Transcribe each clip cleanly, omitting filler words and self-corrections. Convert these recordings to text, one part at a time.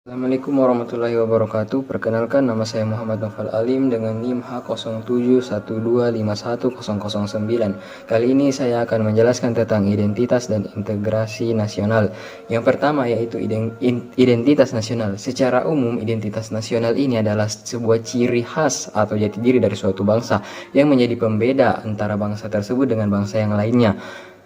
Assalamualaikum warahmatullahi wabarakatuh. Perkenalkan, nama saya Muhammad Nofal Alim dengan NIM H0712510009. Kali ini saya akan menjelaskan tentang identitas dan integrasi nasional. Yang pertama yaitu identitas nasional. Secara umum, identitas nasional ini adalah sebuah ciri khas atau jati diri dari suatu bangsa yang menjadi pembeda antara bangsa tersebut dengan bangsa yang lainnya.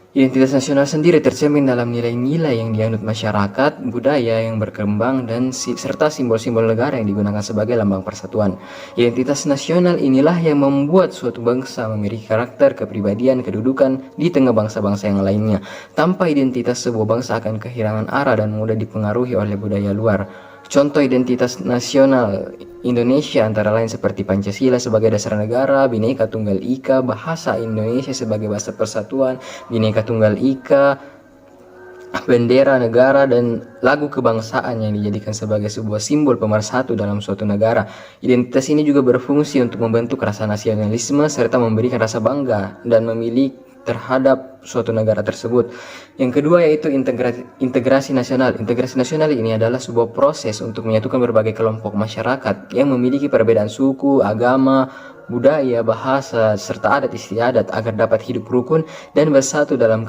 Identitas nasional sendiri tercermin dalam nilai-nilai yang dianut masyarakat, budaya yang berkembang, dan serta simbol-simbol negara yang digunakan sebagai lambang persatuan. Identitas nasional inilah yang membuat suatu bangsa memiliki karakter, kepribadian, kedudukan di tengah bangsa-bangsa yang lainnya. Tanpa identitas, sebuah bangsa akan kehilangan arah dan mudah dipengaruhi oleh budaya luar. Contoh identitas nasional Indonesia antara lain seperti Pancasila sebagai dasar negara, Bhinneka Tunggal Ika, bahasa Indonesia sebagai bahasa persatuan, Bhinneka Tunggal Ika, bendera negara, dan lagu kebangsaan yang dijadikan sebagai sebuah simbol pemersatu dalam suatu negara. Identitas ini juga berfungsi untuk membentuk rasa nasionalisme serta memberikan rasa bangga dan memiliki terhadap suatu negara tersebut. Yang kedua yaitu integrasi nasional. Integrasi nasional ini adalah sebuah proses untuk menyatukan berbagai kelompok masyarakat yang memiliki perbedaan suku, agama, budaya, bahasa, serta adat istiadat agar dapat hidup rukun dan bersatu dalam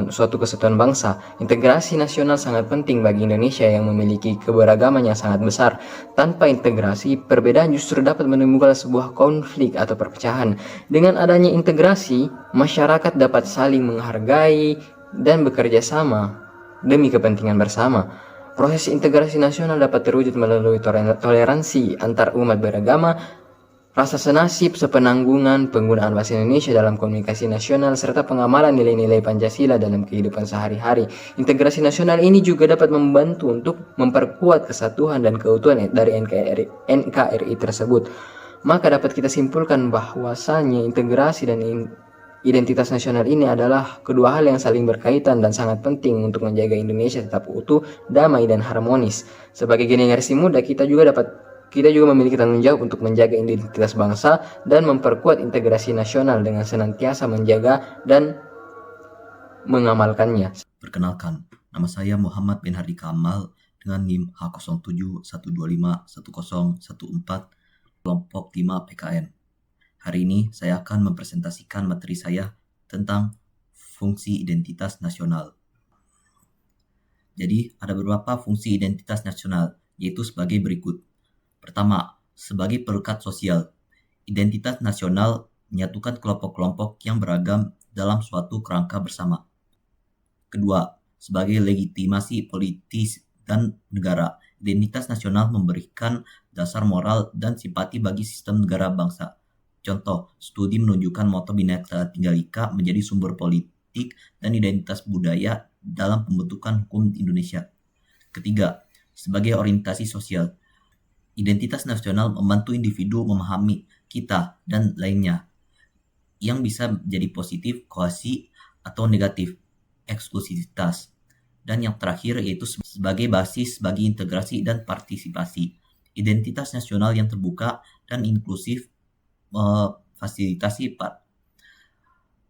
suatu kesatuan bangsa. Integrasi nasional sangat penting bagi Indonesia yang memiliki keberagaman yang sangat besar. Tanpa integrasi, perbedaan justru dapat menimbulkan sebuah konflik atau perpecahan. Dengan adanya integrasi, masyarakat dapat saling menghargai dan bekerja sama demi kepentingan bersama. Proses integrasi nasional dapat terwujud melalui toleransi antar umat beragama, rasa senasib, sepenanggungan, penggunaan bahasa Indonesia dalam komunikasi nasional, serta pengamalan nilai-nilai Pancasila dalam kehidupan sehari-hari. Integrasi nasional ini juga dapat membantu untuk memperkuat kesatuan dan keutuhan dari NKRI tersebut. Maka dapat kita simpulkan bahwasannya integrasi dan identitas nasional ini adalah kedua hal yang saling berkaitan dan sangat penting untuk menjaga Indonesia tetap utuh, damai, dan harmonis. Sebagai generasi muda, kita juga memiliki tanggung jawab untuk menjaga identitas bangsa dan memperkuat integrasi nasional dengan senantiasa menjaga dan mengamalkannya. Perkenalkan, nama saya Muhammad bin Hardi Kamal dengan NIM H0712510014 kelompok 5 PKN. Hari ini saya akan mempresentasikan materi saya tentang fungsi identitas nasional. Jadi, ada beberapa fungsi identitas nasional, yaitu sebagai berikut. Pertama, sebagai perekat sosial. Identitas nasional menyatukan kelompok-kelompok yang beragam dalam suatu kerangka bersama. Kedua, sebagai legitimasi politis dan negara. Identitas nasional memberikan dasar moral dan simpati bagi sistem negara bangsa. Contoh, studi menunjukkan moto Bhinneka Tunggal Ika menjadi sumber politik dan identitas budaya dalam pembentukan hukum Indonesia. Ketiga, sebagai orientasi sosial. Identitas nasional membantu individu memahami kita dan lainnya, yang bisa jadi positif, kohesi, atau negatif, eksklusivitas. Dan yang terakhir yaitu sebagai basis bagi integrasi dan partisipasi. Identitas nasional yang terbuka dan inklusif memfasilitasi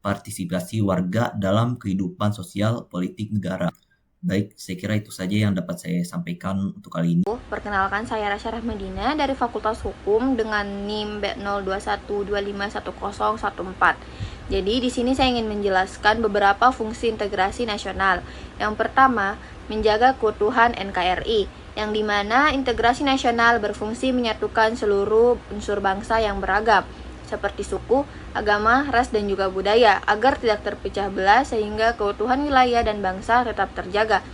partisipasi warga dalam kehidupan sosial politik negara. Baik, saya kira itu saja yang dapat saya sampaikan untuk kali ini. Perkenalkan, saya Rasya Rahmadina dari Fakultas Hukum dengan NIM B021251014. Jadi di sini saya ingin menjelaskan beberapa fungsi integrasi nasional. Yang pertama, menjaga keutuhan NKRI, yang dimana integrasi nasional berfungsi menyatukan seluruh unsur bangsa yang beragam, seperti suku, agama, ras, dan juga budaya, agar tidak terpecah belah sehingga keutuhan wilayah dan bangsa tetap terjaga.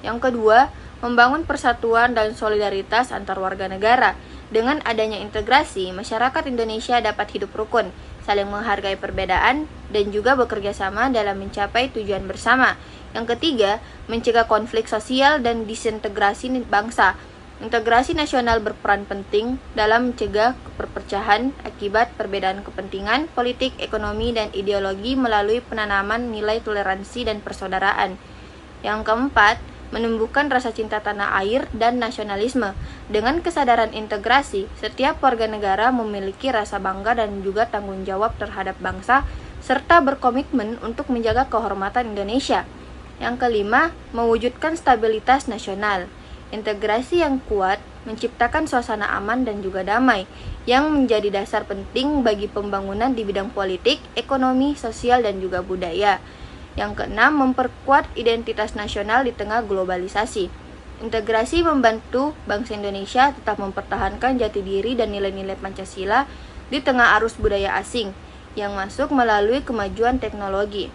Yang kedua, membangun persatuan dan solidaritas antar warga negara. Dengan adanya integrasi, masyarakat Indonesia dapat hidup rukun, saling menghargai perbedaan, dan juga bekerja sama dalam mencapai tujuan bersama. Yang ketiga, mencegah konflik sosial dan disintegrasi bangsa. Integrasi nasional berperan penting dalam mencegah perpecahan akibat perbedaan kepentingan, politik, ekonomi, dan ideologi melalui penanaman nilai toleransi dan persaudaraan. Yang keempat, menumbuhkan rasa cinta tanah air dan nasionalisme. Dengan kesadaran integrasi, setiap warga negara memiliki rasa bangga dan juga tanggung jawab terhadap bangsa, serta berkomitmen untuk menjaga kehormatan Indonesia. Yang kelima, mewujudkan stabilitas nasional. Integrasi yang kuat menciptakan suasana aman dan juga damai, yang menjadi dasar penting bagi pembangunan di bidang politik, ekonomi, sosial, dan juga budaya. Yang keenam, memperkuat identitas nasional di tengah globalisasi. Integrasi membantu bangsa Indonesia tetap mempertahankan jati diri dan nilai-nilai Pancasila di tengah arus budaya asing yang masuk melalui kemajuan teknologi.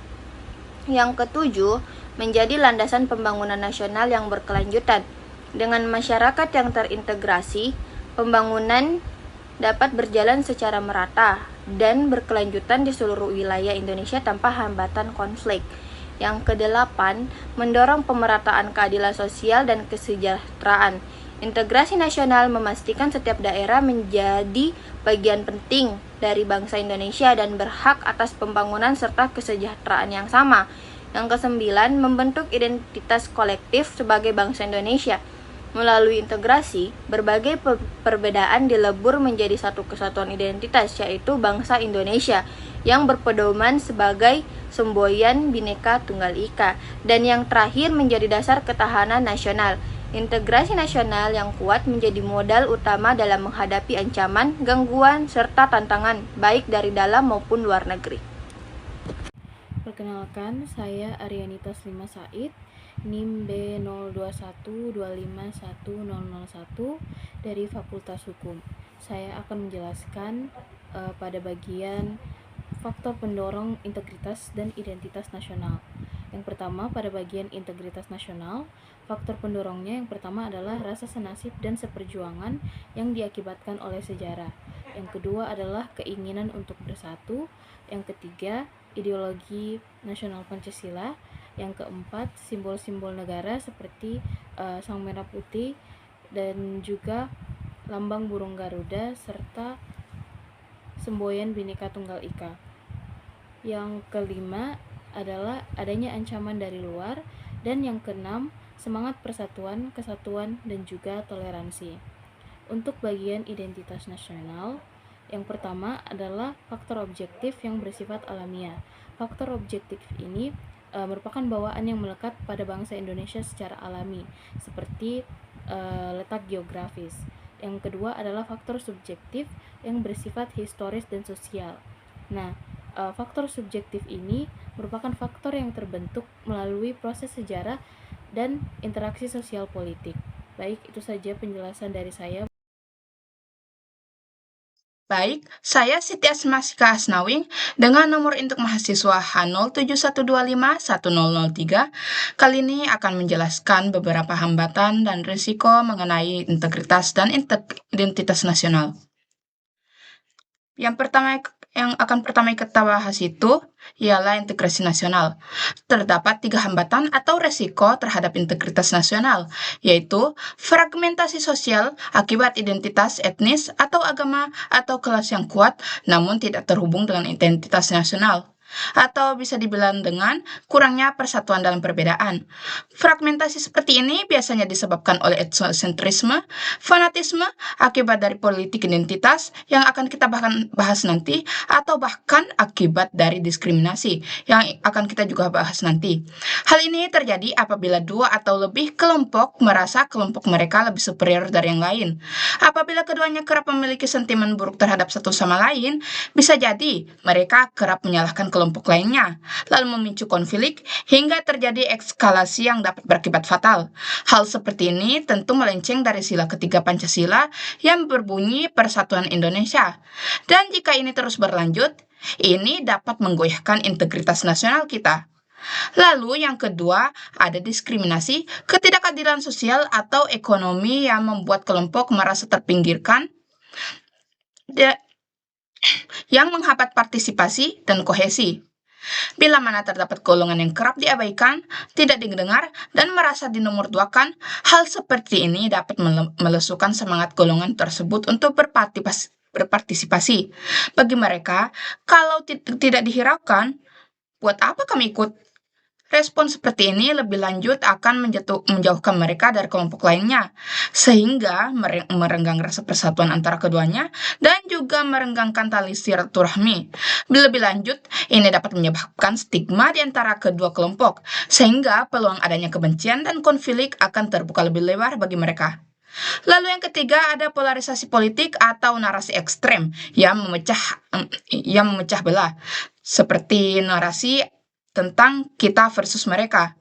Yang ketujuh, menjadi landasan pembangunan nasional yang berkelanjutan. Dengan masyarakat yang terintegrasi, pembangunan dapat berjalan secara merata dan berkelanjutan di seluruh wilayah Indonesia tanpa hambatan konflik. Yang kedelapan, mendorong pemerataan keadilan sosial dan kesejahteraan. Integrasi nasional memastikan setiap daerah menjadi bagian penting dari bangsa Indonesia dan berhak atas pembangunan serta kesejahteraan yang sama. Yang kesembilan, membentuk identitas kolektif sebagai bangsa Indonesia. Melalui integrasi, berbagai perbedaan dilebur menjadi satu kesatuan identitas, yaitu bangsa Indonesia, yang berpedoman sebagai semboyan Bhinneka Tunggal Ika. Dan yang terakhir, menjadi dasar ketahanan nasional. Integrasi nasional yang kuat menjadi modal utama dalam menghadapi ancaman, gangguan, serta tantangan, baik dari dalam maupun luar negeri. Perkenalkan, saya Arianita Slima Said, NIM B0212511001 dari Fakultas Hukum. Saya akan menjelaskan pada bagian faktor pendorong integritas dan identitas nasional. Yang pertama, pada bagian integritas nasional, faktor pendorongnya yang pertama adalah rasa senasib dan seperjuangan yang diakibatkan oleh sejarah. Yang kedua adalah keinginan untuk bersatu. Yang ketiga, ideologi nasional Pancasila. Yang keempat, simbol-simbol negara seperti sang merah putih dan juga lambang burung Garuda serta semboyan Bhinneka Tunggal Ika. Yang kelima adalah adanya ancaman dari luar, dan yang keenam, semangat persatuan, kesatuan, dan juga toleransi. Untuk bagian identitas nasional, yang pertama adalah faktor objektif yang bersifat alamiah. Faktor objektif ini merupakan bawaan yang melekat pada bangsa Indonesia secara alami, seperti letak geografis. Yang kedua adalah faktor subjektif yang bersifat historis dan sosial. Nah, faktor subjektif ini merupakan faktor yang terbentuk melalui proses sejarah dan interaksi sosial politik. Baik, itu saja penjelasan dari saya. Baik, saya Siti Asmasika Asnawing dengan nomor induk mahasiswa H071251003. Kali ini akan menjelaskan beberapa hambatan dan risiko mengenai integritas dan identitas nasional. Yang akan pertama kita bahas itu ialah integrasi nasional. Terdapat 3 hambatan atau resiko terhadap integritas nasional, yaitu fragmentasi sosial akibat identitas etnis atau agama atau kelas yang kuat namun tidak terhubung dengan identitas nasional, atau bisa dibilang dengan kurangnya persatuan dalam perbedaan. Fragmentasi seperti ini biasanya disebabkan oleh etnosentrisme, fanatisme akibat dari politik identitas yang akan kita bahas nanti, atau bahkan akibat dari diskriminasi yang akan kita juga bahas nanti. Hal ini terjadi apabila 2 atau lebih kelompok merasa kelompok mereka lebih superior dari yang lain. Apabila keduanya kerap memiliki sentimen buruk terhadap satu sama lain, bisa jadi mereka kerap menyalahkan kelompok lainnya, lalu memicu konflik hingga terjadi eskalasi yang dapat berakibat fatal. Hal seperti ini tentu melenceng dari sila ketiga Pancasila yang berbunyi Persatuan Indonesia. Dan jika ini terus berlanjut, ini dapat menggoyahkan integritas nasional kita. Lalu yang kedua, ada diskriminasi, ketidakadilan sosial atau ekonomi yang membuat kelompok merasa terpinggirkan, yang menghambat partisipasi dan kohesi. Bila mana terdapat golongan yang kerap diabaikan, tidak didengar, dan merasa dinomorduakan, hal seperti ini dapat melesukan semangat golongan tersebut untuk berpartisipasi. Bagi mereka, kalau tidak dihiraukan, buat apa kami ikut? Respon seperti ini lebih lanjut akan menjauhkan mereka dari kelompok lainnya, sehingga merenggang rasa persatuan antara keduanya dan juga merenggangkan tali silaturahmi. Lebih lanjut, ini dapat menyebabkan stigma di antara kedua kelompok, sehingga peluang adanya kebencian dan konflik akan terbuka lebih lebar bagi mereka. Lalu yang ketiga ada polarisasi politik atau narasi ekstrem yang memecah belah, seperti narasi tentang kita versus mereka.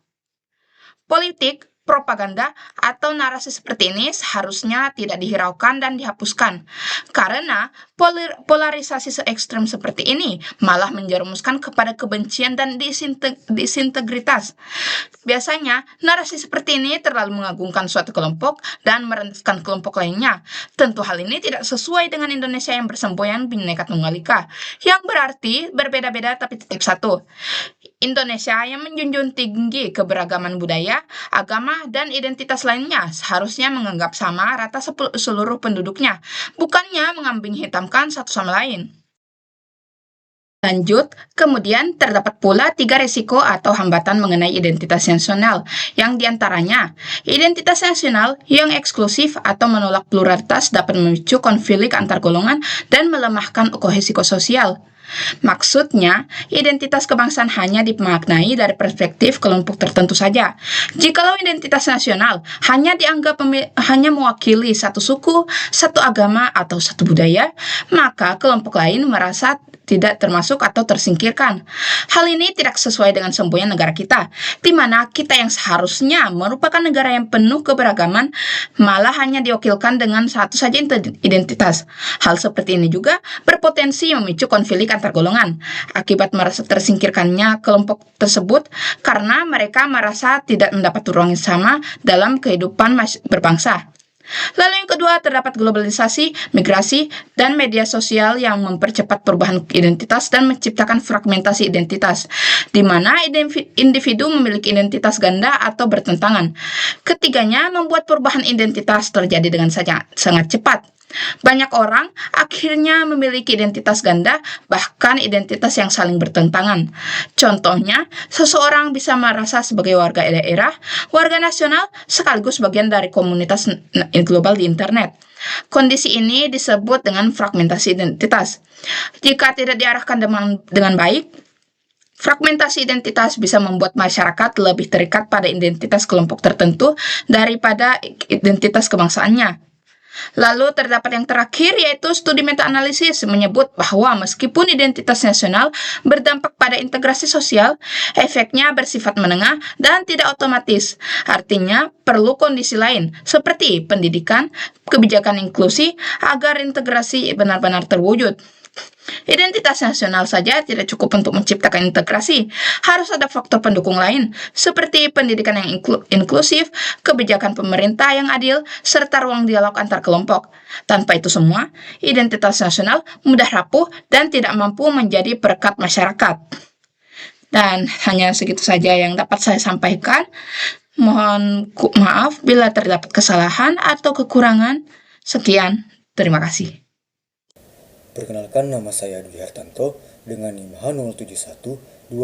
Politik, propaganda, atau narasi seperti ini seharusnya tidak dihiraukan dan dihapuskan, karena polarisasi ekstrem seperti ini malah menjerumuskan kepada kebencian dan disintegritas. Biasanya, narasi seperti ini terlalu mengagungkan suatu kelompok dan merendahkan kelompok lainnya. Tentu hal ini tidak sesuai dengan Indonesia yang bersemboyan Bhinneka Tunggal Ika, yang berarti berbeda-beda tapi tetap satu. Indonesia yang menjunjung tinggi keberagaman budaya, agama, dan identitas lainnya seharusnya menganggap sama rata seluruh penduduknya, bukannya mengambing hitamkan satu sama lain. Lanjut, kemudian terdapat pula 3 risiko atau hambatan mengenai identitas nasional, yang diantaranya, identitas nasional yang eksklusif atau menolak pluralitas dapat memicu konflik antar golongan dan melemahkan kohesi sosial. Maksudnya, identitas kebangsaan hanya dimaknai dari perspektif kelompok tertentu saja. Jikalau identitas nasional hanya dianggap hanya mewakili satu suku, satu agama, atau satu budaya, maka kelompok lain merasa tidak termasuk atau tersingkirkan. Hal ini tidak sesuai dengan semboyan negara kita, di mana kita yang seharusnya merupakan negara yang penuh keberagaman, malah hanya diwakilkan dengan satu saja identitas. Hal seperti ini juga berpotensi memicu konflik antar golongan, akibat merasa tersingkirkannya kelompok tersebut karena mereka merasa tidak mendapat ruang yang sama dalam kehidupan berbangsa. Lalu yang kedua, terdapat globalisasi, migrasi, dan media sosial yang mempercepat perubahan identitas dan menciptakan fragmentasi identitas, di mana individu memiliki identitas ganda atau bertentangan. Ketiganya membuat perubahan identitas terjadi dengan sangat cepat. Banyak orang akhirnya memiliki identitas ganda, bahkan identitas yang saling bertentangan. Contohnya, seseorang bisa merasa sebagai warga daerah, warga nasional, sekaligus bagian dari komunitas global di internet. Kondisi ini disebut dengan fragmentasi identitas. Jika tidak diarahkan dengan baik, fragmentasi identitas bisa membuat masyarakat lebih terikat pada identitas kelompok tertentu daripada identitas kebangsaannya. Lalu terdapat yang terakhir, yaitu studi meta-analisis menyebut bahwa meskipun identitas nasional berdampak pada integrasi sosial, efeknya bersifat menengah dan tidak otomatis. Artinya, perlu kondisi lain seperti pendidikan, kebijakan inklusi agar integrasi benar-benar terwujud. Identitas nasional saja tidak cukup untuk menciptakan integrasi. Harus ada faktor pendukung lain, seperti pendidikan yang inklusif, kebijakan pemerintah yang adil, serta ruang dialog antar kelompok. Tanpa itu semua, identitas nasional mudah rapuh dan tidak mampu menjadi perekat masyarakat. Dan hanya segitu saja yang dapat saya sampaikan. Mohon maaf bila terdapat kesalahan atau kekurangan. Sekian, terima kasih. Perkenalkan, nama saya Dwi Hartanto dengan NIM H071251010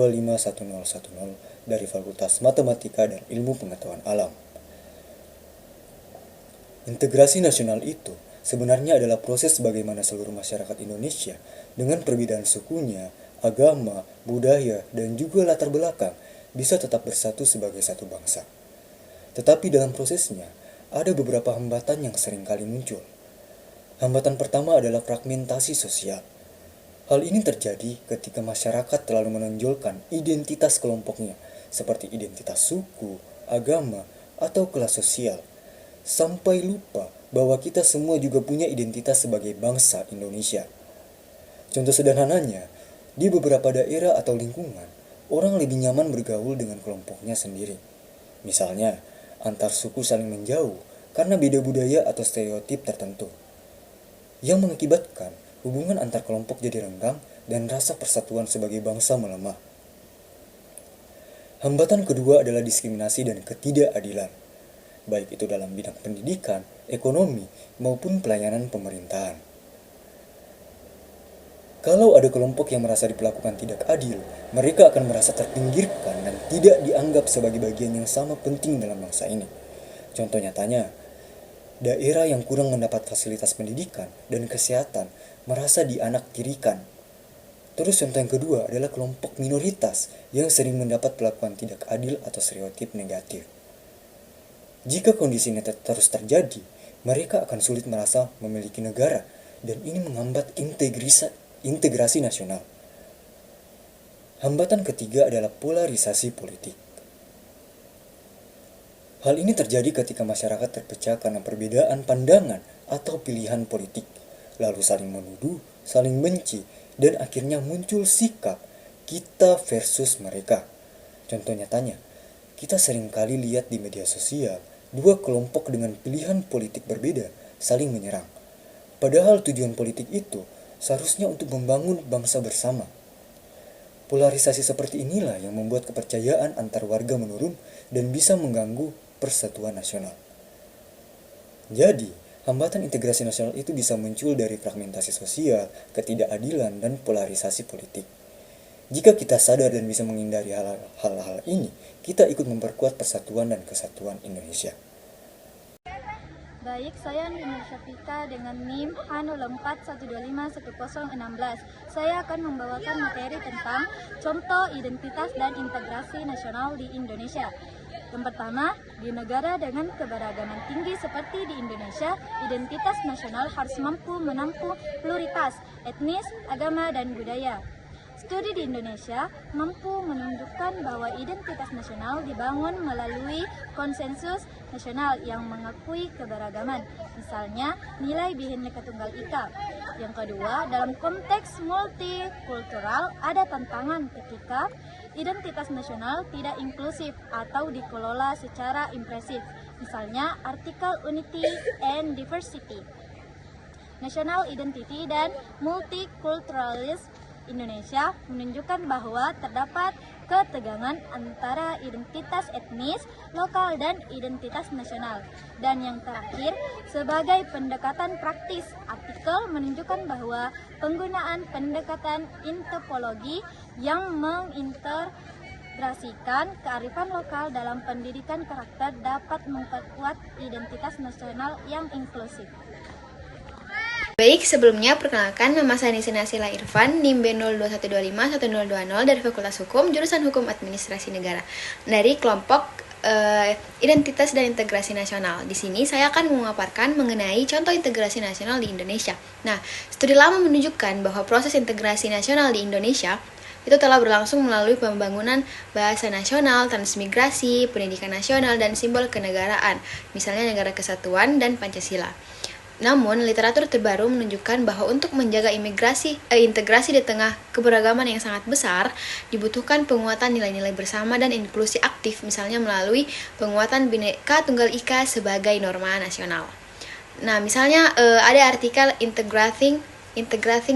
dari Fakultas Matematika dan Ilmu Pengetahuan Alam. Integrasi nasional itu sebenarnya adalah proses bagaimana seluruh masyarakat Indonesia dengan perbedaan sukunya, agama, budaya, dan juga latar belakang bisa tetap bersatu sebagai satu bangsa. Tetapi dalam prosesnya, ada beberapa hambatan yang seringkali muncul. Hambatan pertama adalah fragmentasi sosial. Hal ini terjadi ketika masyarakat terlalu menonjolkan identitas kelompoknya, seperti identitas suku, agama, atau kelas sosial, sampai lupa bahwa kita semua juga punya identitas sebagai bangsa Indonesia. Contoh sederhananya, di beberapa daerah atau lingkungan, orang lebih nyaman bergaul dengan kelompoknya sendiri. Misalnya, antar suku saling menjauh karena beda budaya atau stereotip tertentu, yang mengakibatkan hubungan antar kelompok jadi renggang dan rasa persatuan sebagai bangsa melemah. Hambatan kedua adalah diskriminasi dan ketidakadilan, baik itu dalam bidang pendidikan, ekonomi, maupun pelayanan pemerintahan. Kalau ada kelompok yang merasa diperlakukan tidak adil, mereka akan merasa terpinggirkan dan tidak dianggap sebagai bagian yang sama penting dalam bangsa ini. Contoh nyatanya, daerah yang kurang mendapat fasilitas pendidikan dan kesehatan merasa dianaktirikan. Terus contoh yang kedua adalah kelompok minoritas yang sering mendapat perlakuan tidak adil atau stereotip negatif. Jika kondisi ini terus terjadi, mereka akan sulit merasa memiliki negara dan ini menghambat integrasi nasional. Hambatan ketiga adalah polarisasi politik. Hal ini terjadi ketika masyarakat terpecah karena perbedaan pandangan atau pilihan politik, lalu saling menuduh, saling benci, dan akhirnya muncul sikap kita versus mereka. Contoh nyatanya, kita seringkali lihat di media sosial, dua kelompok dengan pilihan politik berbeda saling menyerang. Padahal tujuan politik itu seharusnya untuk membangun bangsa bersama. Polarisasi seperti inilah yang membuat kepercayaan antar warga menurun dan bisa mengganggu persatuan nasional. Jadi, hambatan integrasi nasional itu bisa muncul dari fragmentasi sosial, ketidakadilan, dan polarisasi politik. Jika kita sadar dan bisa menghindari hal-hal ini, kita ikut memperkuat persatuan dan kesatuan Indonesia. Baik, saya Nur Syafika dengan NIM H0412511016. Saya akan membawakan materi tentang contoh identitas dan integrasi nasional di Indonesia. Yang pertama, di negara dengan keberagaman tinggi seperti di Indonesia, identitas nasional harus mampu menampung pluralitas etnis, agama, dan budaya. Studi di Indonesia mampu menunjukkan bahwa identitas nasional dibangun melalui konsensus nasional yang mengakui keberagaman, misalnya nilai Bhinneka Tunggal Ika. Yang kedua, dalam konteks multikultural ada tantangan ketika identitas nasional tidak inklusif atau dikelola secara impresif, misalnya artikel Unity and Diversity, National Identity, dan Multiculturalism Indonesia menunjukkan bahwa terdapat ketegangan antara identitas etnis, lokal, dan identitas nasional. Dan yang terakhir, sebagai pendekatan praktis, artikel menunjukkan bahwa penggunaan pendekatan antropologi yang mengintegrasikan kearifan lokal dalam pendidikan karakter dapat memperkuat identitas nasional yang inklusif. Baik, sebelumnya perkenalkan nama saya Nisina Sila Irfan, NIM B021251020 dari Fakultas Hukum, jurusan Hukum Administrasi Negara, dari kelompok Identitas dan Integrasi Nasional. Di sini saya akan memaparkan mengenai contoh integrasi nasional di Indonesia. Nah, studi lama menunjukkan bahwa proses integrasi nasional di Indonesia itu telah berlangsung melalui pembangunan bahasa nasional, transmigrasi, pendidikan nasional, dan simbol kenegaraan, misalnya Negara Kesatuan dan Pancasila. Namun, literatur terbaru menunjukkan bahwa untuk menjaga integrasi di tengah keberagaman yang sangat besar, dibutuhkan penguatan nilai-nilai bersama dan inklusi aktif, misalnya melalui penguatan Bhinneka Tunggal Ika sebagai norma nasional. Nah, misalnya ada artikel Integrating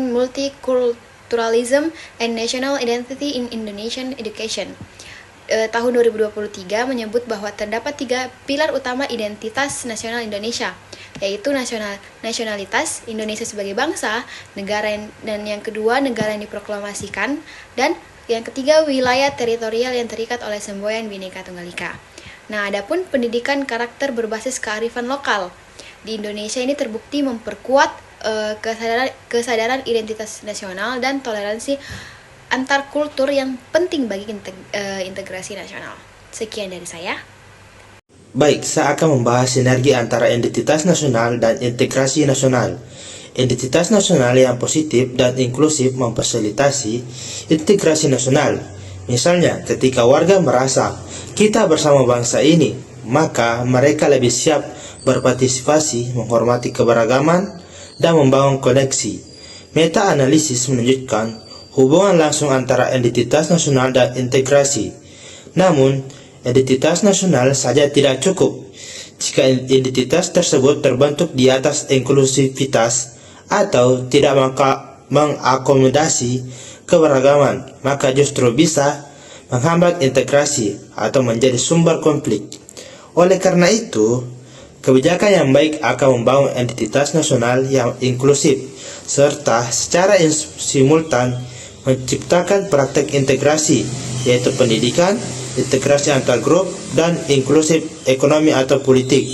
Multiculturalism and National Identity in Indonesian Education. Tahun 2023 menyebut bahwa terdapat 3 pilar utama identitas nasional Indonesia, yaitu nasionalitas Indonesia sebagai bangsa, negara dan yang kedua negara yang diproklamasikan, dan yang ketiga wilayah teritorial yang terikat oleh semboyan Bhinneka Tunggal Ika. Nah, adapun pendidikan karakter berbasis kearifan lokal di Indonesia ini terbukti memperkuat kesadaran identitas nasional dan toleransi antar kultur yang penting bagi integrasi nasional. Sekian dari saya. Baik, saya akan membahas sinergi antara identitas nasional dan integrasi nasional. Identitas nasional yang positif dan inklusif memfasilitasi integrasi nasional. Misalnya, ketika warga merasa kita bersama bangsa ini, maka mereka lebih siap berpartisipasi, menghormati keberagaman, dan membangun koneksi. Meta-analisis menunjukkan hubungan langsung antara identitas nasional dan integrasi. Namun, identitas nasional saja tidak cukup. Jika identitas tersebut terbentuk di atas inklusivitas atau tidak mengakomodasi keberagaman, maka justru bisa menghambat integrasi atau menjadi sumber konflik. Oleh karena itu, Kebijakan yang baik akan membangun identitas nasional yang inklusif, serta secara simultan menciptakan praktek integrasi, yaitu pendidikan, integrasi antar grup, dan inklusif ekonomi atau politik.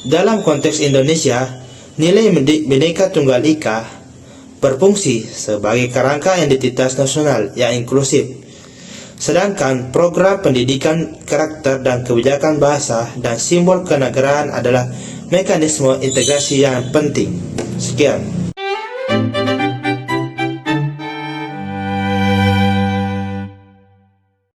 Dalam konteks Indonesia, nilai Bhinneka Tunggal Ika berfungsi sebagai kerangka identitas nasional yang inklusif. Sedangkan program pendidikan karakter dan kebijakan bahasa dan simbol kenegaraan adalah mekanisme integrasi yang penting. Sekian.